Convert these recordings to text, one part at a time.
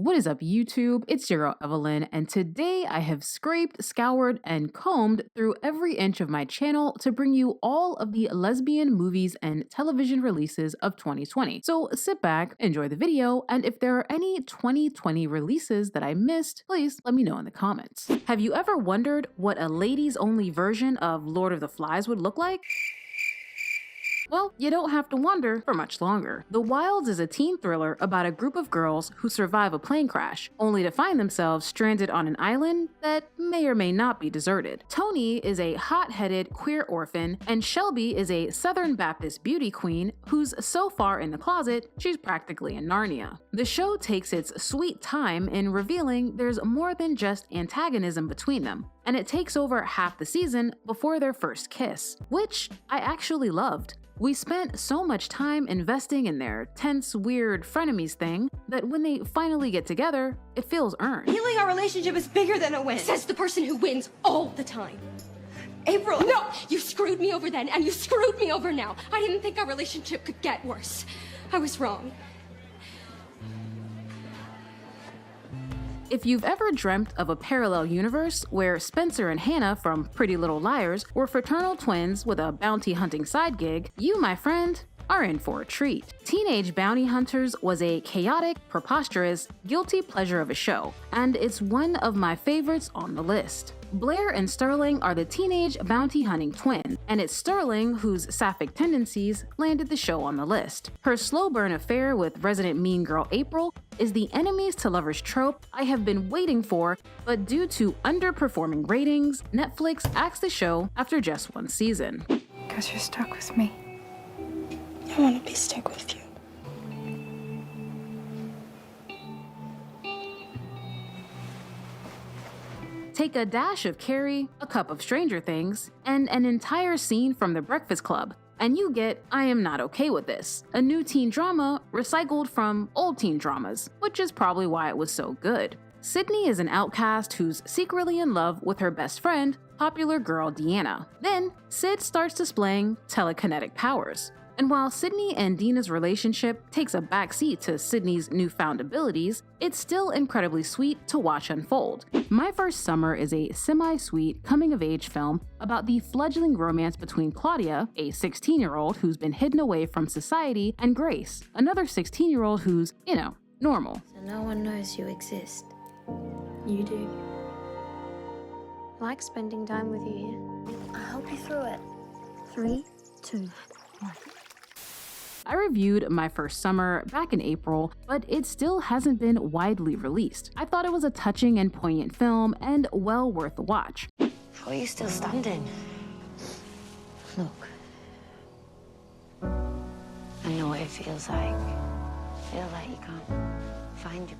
What is up, YouTube? It's your girl Evelyn, and today I have scraped, scoured, and combed through every inch of my channel to bring you all of the lesbian movies and television releases of 2020. So sit back, enjoy the video, and if there are any 2020 releases that I missed, please let me know in the comments. Have you ever wondered what a ladies-only version of Lord of the Flies would look like? Well, you don't have to wonder for much longer. The Wilds is a teen thriller about a group of girls who survive a plane crash, only to find themselves stranded on an island that may or may not be deserted. Tony is a hot-headed queer orphan, and Shelby is a Southern Baptist beauty queen who's so far in the closet, she's practically in Narnia. The show takes its sweet time in revealing there's more than just antagonism between them, and it takes over half the season before their first kiss, which I actually loved. We spent so much time investing in their tense, weird frenemies thing that when they finally get together, it feels earned. Healing our relationship is bigger than a win, says the person who wins all the time. April, no! You screwed me over then, and you screwed me over now. I didn't think our relationship could get worse. I was wrong. If you've ever dreamt of a parallel universe where Spencer and Hannah from Pretty Little Liars were fraternal twins with a bounty hunting side gig, you, my friend, are in for a treat. Teenage Bounty Hunters was a chaotic, preposterous, guilty pleasure of a show, and it's one of my favorites on the list. Blair and Sterling are the teenage bounty hunting twins, and it's Sterling whose sapphic tendencies landed the show on the list. Her slow burn affair with resident mean girl April is the enemies to lovers trope I have been waiting for, but due to underperforming ratings, Netflix axed the show after just one season. Because you're stuck with me. I want to be stuck with you. Take a dash of Carrie, a cup of Stranger Things, and an entire scene from The Breakfast Club, and you get I Am Not Okay With This, a new teen drama recycled from old teen dramas, which is probably why it was so good. Sydney is an outcast who's secretly in love with her best friend, popular girl Deanna. Then, Sid starts displaying telekinetic powers. And while Sydney and Dina's relationship takes a backseat to Sydney's newfound abilities, it's still incredibly sweet to watch unfold. My First Summer is a semi-sweet coming-of-age film about the fledgling romance between Claudia, a 16-year-old who's been hidden away from society, and Grace, another 16-year-old who's, normal. So no one knows you exist. You do. I like spending time with you here. I'll help you through it. 3, 2, 1. I reviewed My First Summer back in April, but it still hasn't been widely released. I thought it was a touching and poignant film and well worth the watch. How are you still standing? Look. I know what it feels like. Feel like you can't find you.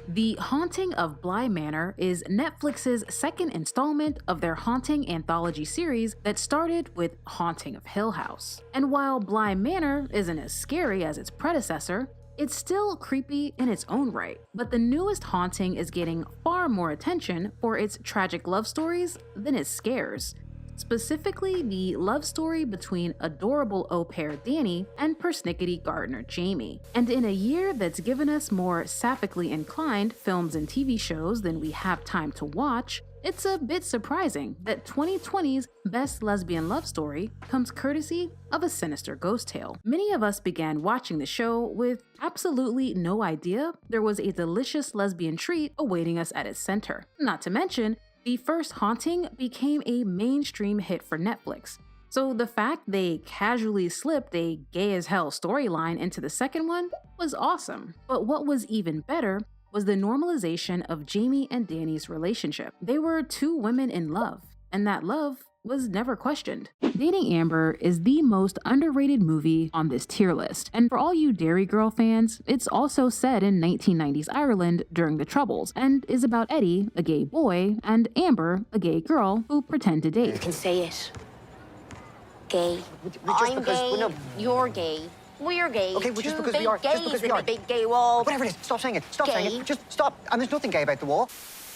The Haunting of Bly Manor is Netflix's second installment of their haunting anthology series that started with Haunting of Hill House. And while Bly Manor isn't as scary as its predecessor, it's still creepy in its own right. But the newest haunting is getting far more attention for its tragic love stories than its scares. Specifically, the love story between adorable au pair Danny and persnickety gardener Jamie. And in a year that's given us more sappically inclined films and TV shows than we have time to watch, it's a bit surprising that 2020's best lesbian love story comes courtesy of a sinister ghost tale. Many of us began watching the show with absolutely no idea there was a delicious lesbian treat awaiting us at its center. Not to mention, the first haunting became a mainstream hit for Netflix, so the fact they casually slipped a gay-as-hell storyline into the second one was awesome. But what was even better was the normalization of Jamie and Danny's relationship. They were two women in love, and that love was never questioned. Dating Amber is the most underrated movie on this tier list, and for all you Derry Girl fans, it's also set in 1990s Ireland during the Troubles, and is about Eddie, a gay boy, and Amber, a gay girl, who pretend to date. You can say it. Gay. I'm gay, you're gay, we're gay. Okay, well, just Two because we big are, gays just because we in are. a big gay wall. Whatever it is, stop saying it. Stop saying Gay. it. Just stop. And there's nothing gay about the wall.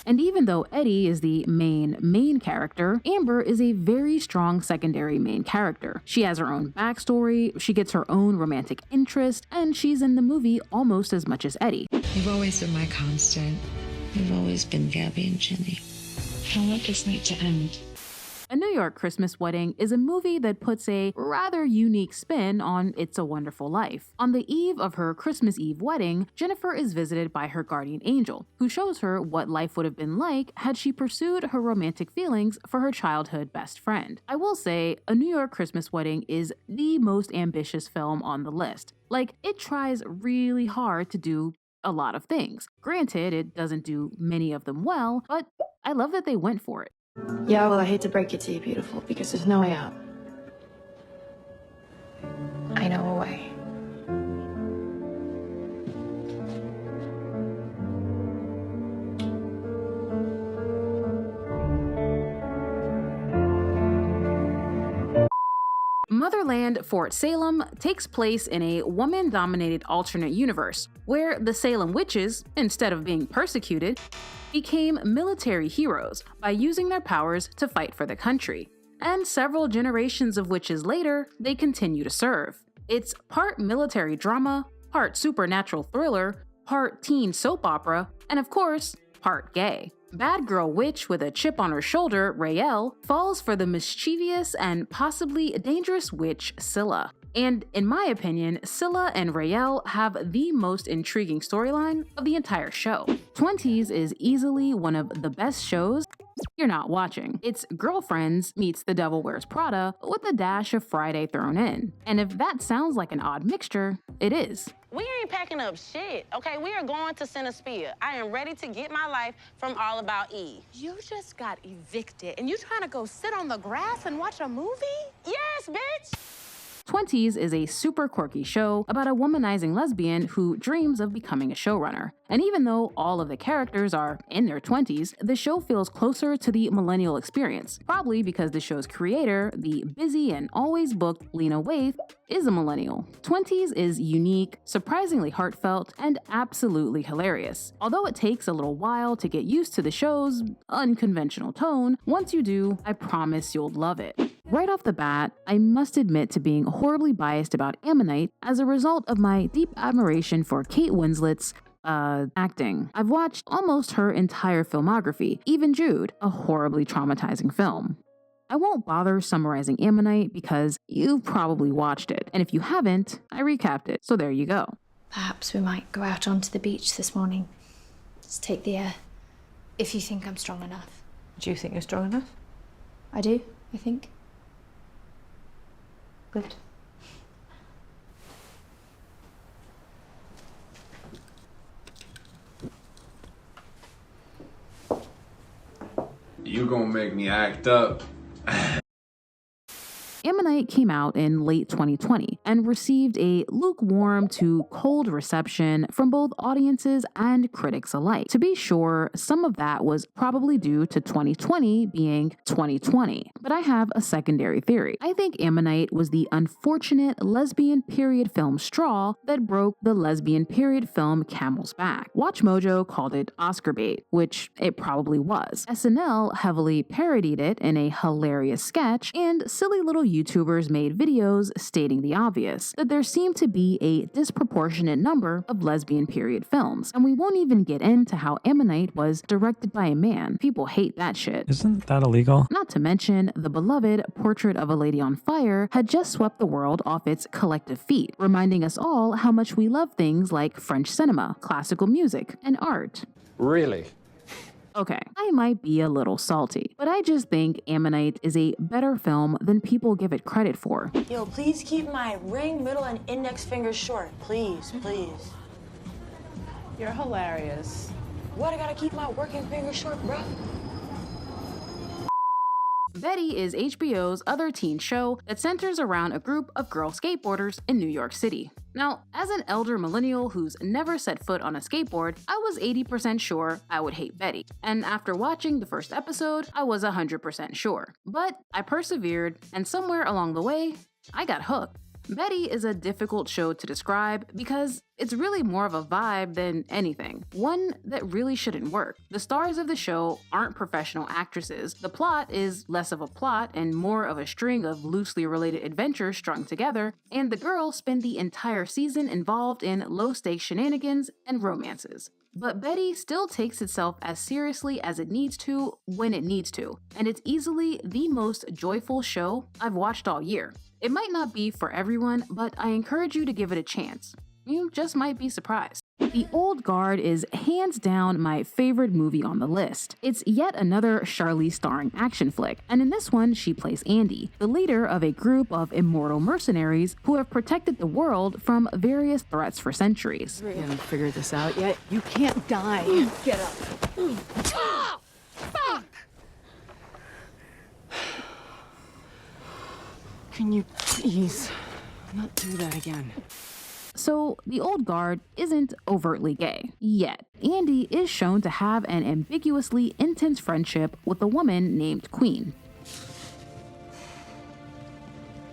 And even though Eddie is the main character, Amber is a very strong secondary main character. She has her own backstory, she gets her own romantic interest, and she's in the movie almost as much as Eddie. You've always been my constant. You've always been Gabby and Jenny. I want this night to end. A New York Christmas Wedding is a movie that puts a rather unique spin on It's a Wonderful Life. On the eve of her Christmas Eve wedding, Jennifer is visited by her guardian angel, who shows her what life would have been like had she pursued her romantic feelings for her childhood best friend. I will say, A New York Christmas Wedding is the most ambitious film on the list. Like, it tries really hard to do a lot of things. Granted, it doesn't do many of them well, but I love that they went for it. Yeah, well, I hate to break it to you, beautiful, because there's no way out. I know a way. Motherland Fort Salem takes place in a woman-dominated alternate universe, where the Salem witches, instead of being persecuted, became military heroes by using their powers to fight for the country. And several generations of witches later, they continue to serve. It's part military drama, part supernatural thriller, part teen soap opera, and of course, part gay. Bad girl witch with a chip on her shoulder, Raelle, falls for the mischievous and possibly dangerous witch Scylla. And in my opinion, Scylla and Raelle have the most intriguing storyline of the entire show. Twenties is easily one of the best shows you're not watching. It's Girlfriends meets The Devil Wears Prada with a dash of Friday thrown in. And if that sounds like an odd mixture, it is. We ain't packing up shit, okay? We are going to Cinesphere. I am ready to get my life from All About Eve. You just got evicted, and you trying to go sit on the grass and watch a movie? Yes, bitch! Twenties is a super quirky show about a womanizing lesbian who dreams of becoming a showrunner. And even though all of the characters are in their 20s, the show feels closer to the millennial experience, probably because the show's creator, the busy and always booked Lena Waithe, is a millennial. Twenties is unique, surprisingly heartfelt, and absolutely hilarious. Although it takes a little while to get used to the show's unconventional tone, once you do, I promise you'll love it. Right off the bat, I must admit to being horribly biased about Ammonite as a result of my deep admiration for Kate Winslet's acting. I've watched almost her entire filmography, even Jude, a horribly traumatizing film. I won't bother summarizing Ammonite because you've probably watched it, and if you haven't, I recapped it, so there you go. Perhaps we might go out onto the beach this morning. Just take the air. If you think I'm strong enough. Do you think you're strong enough? I do, I think. Good. You gonna make me act up. Ammonite came out in late 2020 and received a lukewarm to cold reception from both audiences and critics alike. To be sure, some of that was probably due to 2020 being 2020, but I have a secondary theory. I think Ammonite was the unfortunate lesbian period film straw that broke the lesbian period film camel's back. Watch Mojo called it Oscar bait, which it probably was. SNL heavily parodied it in a hilarious sketch, and silly little YouTubers made videos stating the obvious, that there seemed to be a disproportionate number of lesbian period films. And we won't even get into how Ammonite was directed by a man. People hate that shit. Isn't that illegal? Not to mention, the beloved Portrait of a Lady on Fire had just swept the world off its collective feet, reminding us all how much we love things like French cinema, classical music, and art. Really? Okay, I might be a little salty, but I just think Ammonite is a better film than people give it credit for. Yo, please keep my ring, middle, and index fingers short. Please, please. You're hilarious. What, I gotta keep my working fingers short, bro? Betty is HBO's other teen show that centers around a group of girl skateboarders in New York City. Now, as an elder millennial who's never set foot on a skateboard, I was 80% sure I would hate Betty. And after watching the first episode, I was 100% sure. But I persevered, and somewhere along the way, I got hooked. Betty is a difficult show to describe because it's really more of a vibe than anything, one that really shouldn't work. The stars of the show aren't professional actresses, the plot is less of a plot and more of a string of loosely related adventures strung together, and the girls spend the entire season involved in low-stakes shenanigans and romances. But Betty still takes itself as seriously as it needs to when it needs to, and it's easily the most joyful show I've watched all year. It might not be for everyone, but I encourage you to give it a chance. You just might be surprised. The Old Guard is hands down my favorite movie on the list. It's yet another Charlize starring action flick, and in this one she plays Andy, the leader of a group of immortal mercenaries who have protected the world from various threats for centuries. We haven't figured this out yet. You can't die. Get up. Ah! Fuck! Can you please not do that again? So, the Old Guard isn't overtly gay, yet. Andy is shown to have an ambiguously intense friendship with a woman named Queen.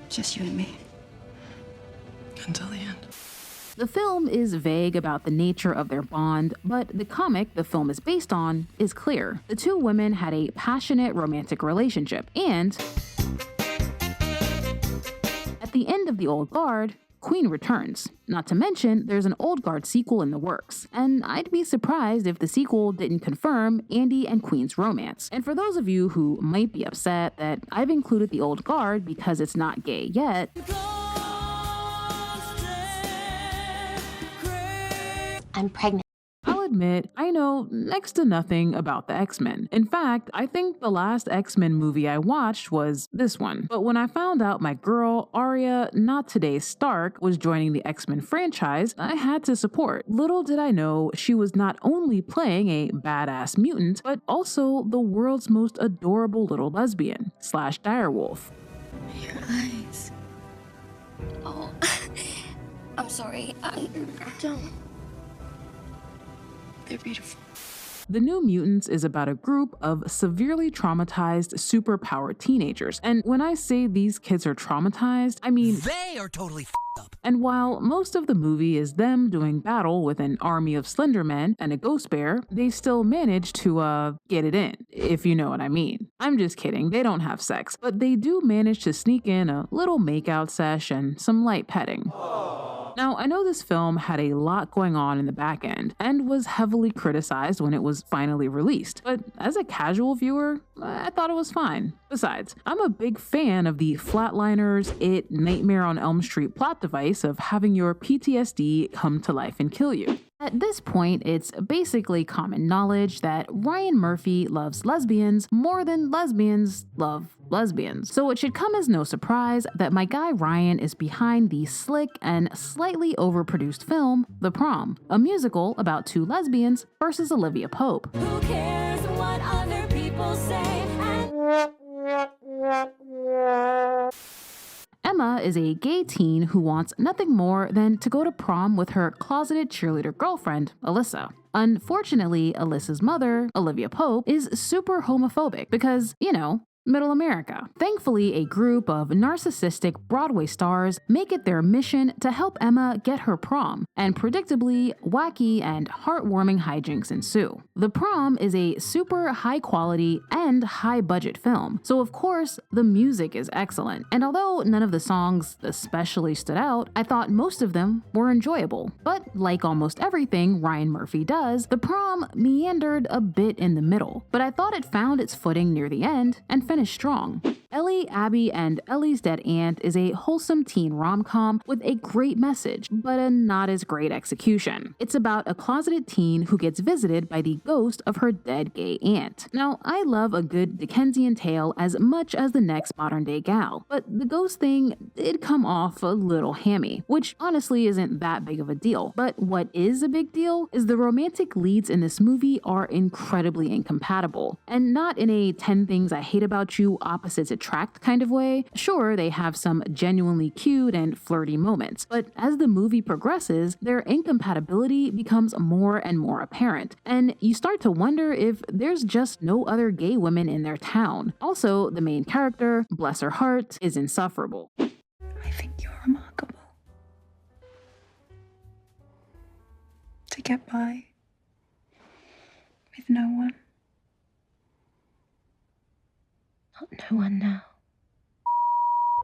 Just you and me. Until the end. The film is vague about the nature of their bond, but the comic the film is based on is clear. The two women had a passionate romantic relationship, and at the end of The Old Guard, Queen returns. Not to mention, there's an Old Guard sequel in the works, and I'd be surprised if the sequel didn't confirm Andy and Queen's romance. And for those of you who might be upset that I've included the Old Guard because it's not gay yet, I'm pregnant. I'll admit, I know next to nothing about the X-Men. In fact, I think the last X-Men movie I watched was this one. But when I found out my girl, Arya, not today Stark, was joining the X-Men franchise, I had to support. Little did I know she was not only playing a badass mutant, but also the world's most adorable little lesbian / direwolf. Your eyes. Oh, I'm sorry. I don't. They're beautiful. The New Mutants is about a group of severely traumatized, superpowered teenagers. And when I say these kids are traumatized, I mean they are totally f***ed up. And while most of the movie is them doing battle with an army of Slendermen and a ghost bear, they still manage to, get it in, if you know what I mean. I'm just kidding, they don't have sex, but they do manage to sneak in a little makeout sesh and some light petting. Now, I know this film had a lot going on in the back end and was heavily criticized when it was finally released, but as a casual viewer, I thought it was fine. Besides, I'm a big fan of the Flatliners, It, Nightmare on Elm Street plot device of having your PTSD come to life and kill you. At this point, it's basically common knowledge that Ryan Murphy loves lesbians more than lesbians love lesbians. So it should come as no surprise that my guy Ryan is behind the slick and slightly overproduced film, The Prom, a musical about two lesbians versus Olivia Pope. Who cares what other people say? Emma is a gay teen who wants nothing more than to go to prom with her closeted cheerleader girlfriend, Alyssa. Unfortunately, Alyssa's mother, Olivia Pope, is super homophobic because, Middle America. Thankfully, a group of narcissistic Broadway stars make it their mission to help Emma get her prom, and predictably, wacky and heartwarming hijinks ensue. The Prom is a super high quality and high budget film, so of course, the music is excellent. And although none of the songs especially stood out, I thought most of them were enjoyable. But like almost everything Ryan Murphy does, The Prom meandered a bit in the middle, but I thought it found its footing near the end and finished strong. Ellie, Abbie, and Ellie's Dead Aunt is a wholesome teen rom-com with a great message, but a not as great execution. It's about a closeted teen who gets visited by the ghost of her dead gay aunt. Now, I love a good Dickensian tale as much as the next modern-day gal, but the ghost thing did come off a little hammy, which honestly isn't that big of a deal. But what is a big deal is the romantic leads in this movie are incredibly incompatible, and not in a 10 things I hate about you opposites attract kind of way. Sure, they have some genuinely cute and flirty moments, but as the movie progresses, their incompatibility becomes more and more apparent, and you start to wonder if there's just no other gay women in their town. Also, the main character, bless her heart, is insufferable. I think you're remarkable. to get by with no one. Not no one now.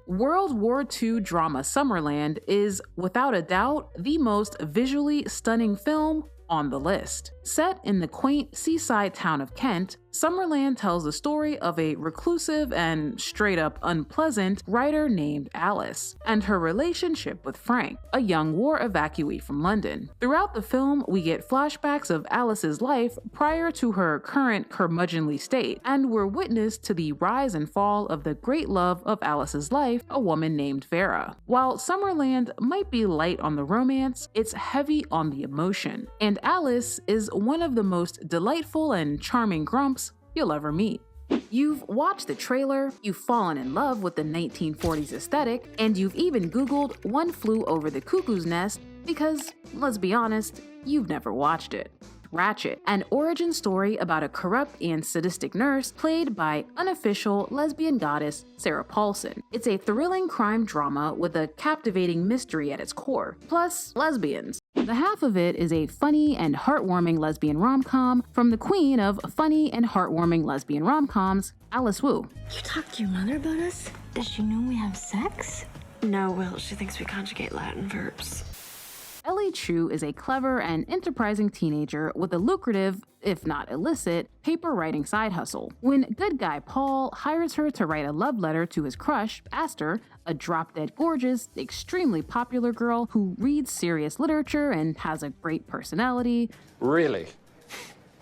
World War II drama Summerland is, without a doubt, the most visually stunning film on the list. Set in the quaint seaside town of Kent, Summerland tells the story of a reclusive and straight-up unpleasant writer named Alice, and her relationship with Frank, a young war evacuee from London. Throughout the film, we get flashbacks of Alice's life prior to her current curmudgeonly state, and we're witness to the rise and fall of the great love of Alice's life, a woman named Vera. While Summerland might be light on the romance, it's heavy on the emotion, and Alice is one of the most delightful and charming grumps you'll ever meet. You've watched the trailer, you've fallen in love with the 1940s aesthetic, and you've even Googled One Flew Over the Cuckoo's Nest because, let's be honest, you've never watched it. Ratched, an origin story about a corrupt and sadistic nurse played by unofficial lesbian goddess Sarah Paulson. It's a thrilling crime drama with a captivating mystery at its core, plus lesbians. The half of it is a funny and heartwarming lesbian rom-com from the queen of funny and heartwarming lesbian rom-coms, Alice Wu. You talked to your mother about us? Does she know we have sex? No, Will. She thinks we conjugate Latin verbs. Ellie Chu is a clever and enterprising teenager with a lucrative, if not illicit, paper writing side hustle. When good guy Paul hires her to write a love letter to his crush, Aster, a drop-dead gorgeous, extremely popular girl who reads serious literature and has a great personality. Really?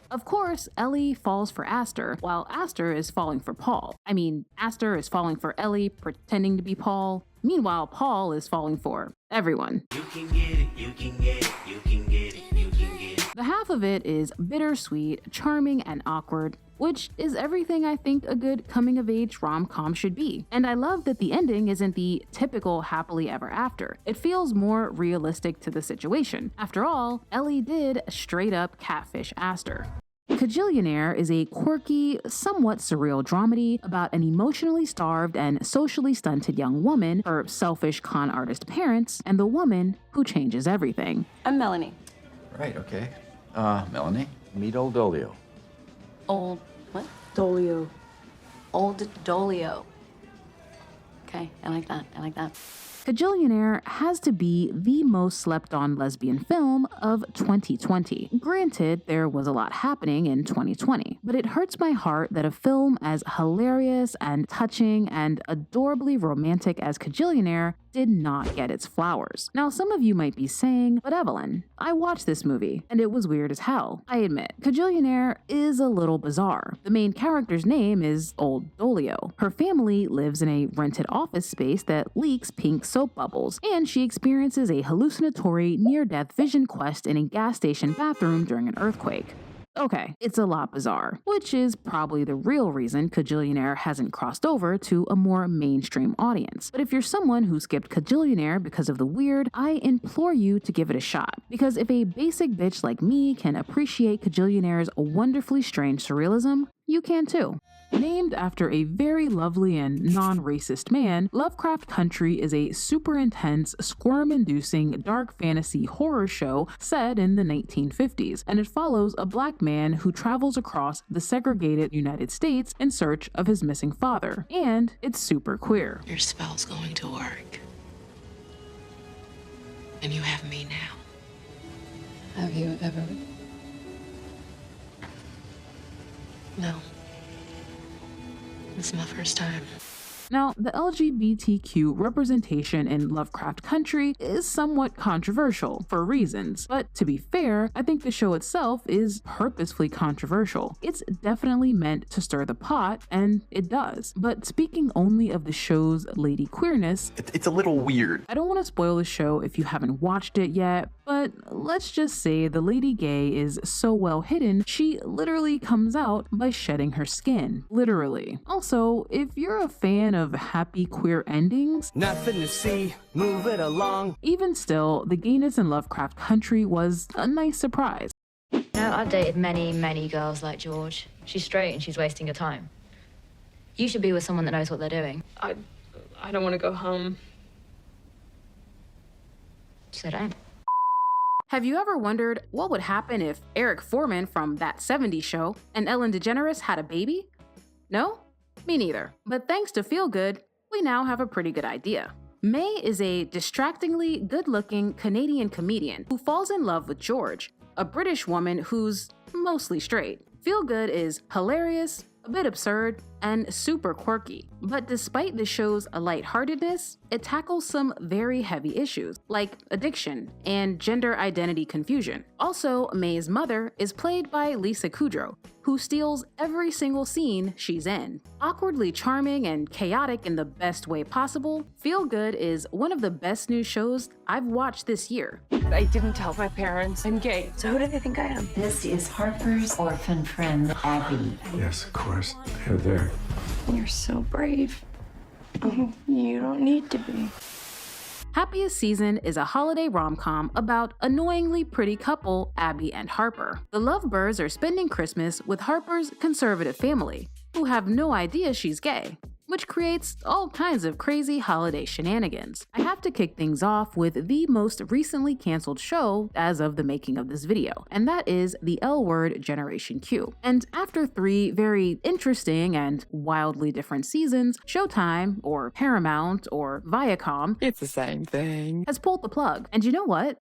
Of course, Ellie falls for Aster, while Aster is falling for Paul. I mean, Aster is falling for Ellie, pretending to be Paul. Meanwhile, Paul is falling for everyone. You can get it, you can get it, you can get it, you can get it. The half of it is bittersweet, charming, and awkward, which is everything I think a good coming-of-age rom-com should be. And I love that the ending isn't the typical happily ever after. It feels more realistic to the situation. After all, Ellie did straight-up catfish Aster. Kajillionaire is a quirky, somewhat surreal dramedy about an emotionally starved and socially stunted young woman, her selfish con artist parents, and the woman who changes everything. I'm Melanie. Right, okay. Melanie, meet old Dolio. Old what? Dolio. Old Dolio. Okay, I like that. I like that. Kajillionaire has to be the most slept-on lesbian film of 2020. Granted, there was a lot happening in 2020, but it hurts my heart that a film as hilarious and touching and adorably romantic as Kajillionaire did not get its flowers. Now, some of you might be saying, but Evelyn, I watched this movie, and it was weird as hell. I admit, Kajillionaire is a little bizarre. The main character's name is Old Dolio. Her family lives in a rented office space that leaks pink soap bubbles, and she experiences a hallucinatory near-death vision quest in a gas station bathroom during an earthquake. Okay, it's a lot bizarre, which is probably the real reason Kajillionaire hasn't crossed over to a more mainstream audience. But if you're someone who skipped Kajillionaire because of the weird, I implore you to give it a shot. Because if a basic bitch like me can appreciate Kajillionaire's wonderfully strange surrealism, you can too. Named after a very lovely and non-racist man, Lovecraft Country is a super intense, squirm-inducing dark fantasy horror show set in the 1950s, and it follows a black man who travels across the segregated United States in search of his missing father, and it's super queer. Your spell's going to work. And you have me now. Have you ever? No. This is my first time. Now, the LGBTQ representation in Lovecraft Country is somewhat controversial for reasons, but to be fair, I think the show itself is purposefully controversial. It's definitely meant to stir the pot, and it does. But speaking only of the show's lady queerness, It's a little weird. I don't want to spoil the show if you haven't watched it yet, but let's just say the lady gay is so well hidden, she literally comes out by shedding her skin. Literally. Also, if you're a fan of happy queer endings, Nothing to see, move it along. Even still, the gayness in Lovecraft Country was a nice surprise. You know, I've dated many girls like George. She's straight and she's wasting your time. You should be with someone that knows what they're doing. I don't want to go home. So don't. Have you ever wondered what would happen if Eric Foreman from That 70s Show and Ellen DeGeneres had a baby? No? Me neither. But thanks to Feel Good, we now have a pretty good idea. May is a distractingly good-looking Canadian comedian who falls in love with George, a British woman who's mostly straight. Feel Good is hilarious, a bit absurd, and super quirky. But despite the show's lightheartedness, it tackles some very heavy issues, like addiction and gender identity confusion. Also, May's mother is played by Lisa Kudrow, who steals every single scene she's in. Awkwardly charming and chaotic in the best way possible, Feel Good is one of the best new shows I've watched this year. I didn't tell my parents I'm gay. So who do they think I am? This is Harper's orphan friend, Abbie. Yes, of course. They're there. You're so brave. You don't need to be. Happiest Season is a holiday rom-com about annoyingly pretty couple Abbie and Harper. The lovebirds are spending Christmas with Harper's conservative family, who have no idea she's gay, which creates all kinds of crazy holiday shenanigans. I have to kick things off with the most recently canceled show as of the making of this video, and that is the L Word Generation Q. And after 3 very interesting and wildly different seasons, Showtime, or Paramount, or Viacom, it's the same thing, has pulled the plug. And you know what?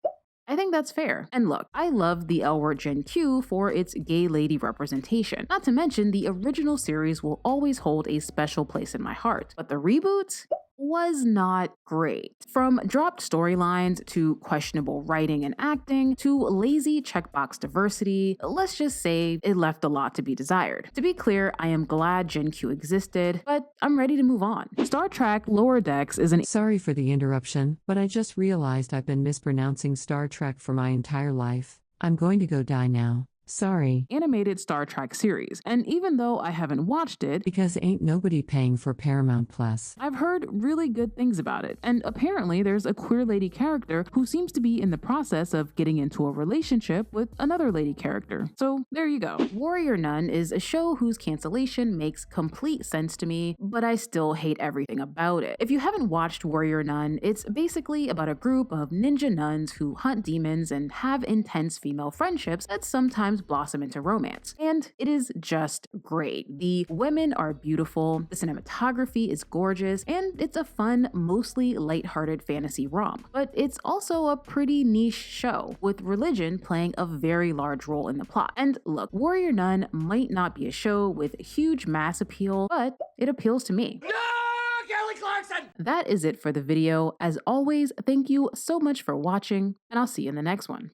I think that's fair. And look, I love the L Word Gen Q for its gay lady representation. Not to mention, the original series will always hold a special place in my heart. But the reboot was not great. From dropped storylines to questionable writing and acting to lazy checkbox diversity, let's just say it left a lot to be desired. To be clear, I am glad Gen Q existed, but I'm ready to move on. Star Trek Lower Decks is an— Sorry for the interruption, but I just realized I've been mispronouncing Star Trek for my entire life. I'm going to go die now. Sorry. Animated Star Trek series, and even though I haven't watched it, because ain't nobody paying for Paramount Plus, I've heard really good things about it, and apparently there's a queer lady character who seems to be in the process of getting into a relationship with another lady character. So there you go. Warrior Nun is a show whose cancellation makes complete sense to me, but I still hate everything about it. If you haven't watched Warrior Nun, it's basically about a group of ninja nuns who hunt demons and have intense female friendships that sometimes blossom into romance. And it is just great. The women are beautiful, the cinematography is gorgeous, and it's a fun, mostly lighthearted fantasy romp. But it's also a pretty niche show, with religion playing a very large role in the plot. And look, Warrior Nun might not be a show with huge mass appeal, but it appeals to me. Kelly Clarkson! That is it for the video. As always, thank you so much for watching, and I'll see you in the next one.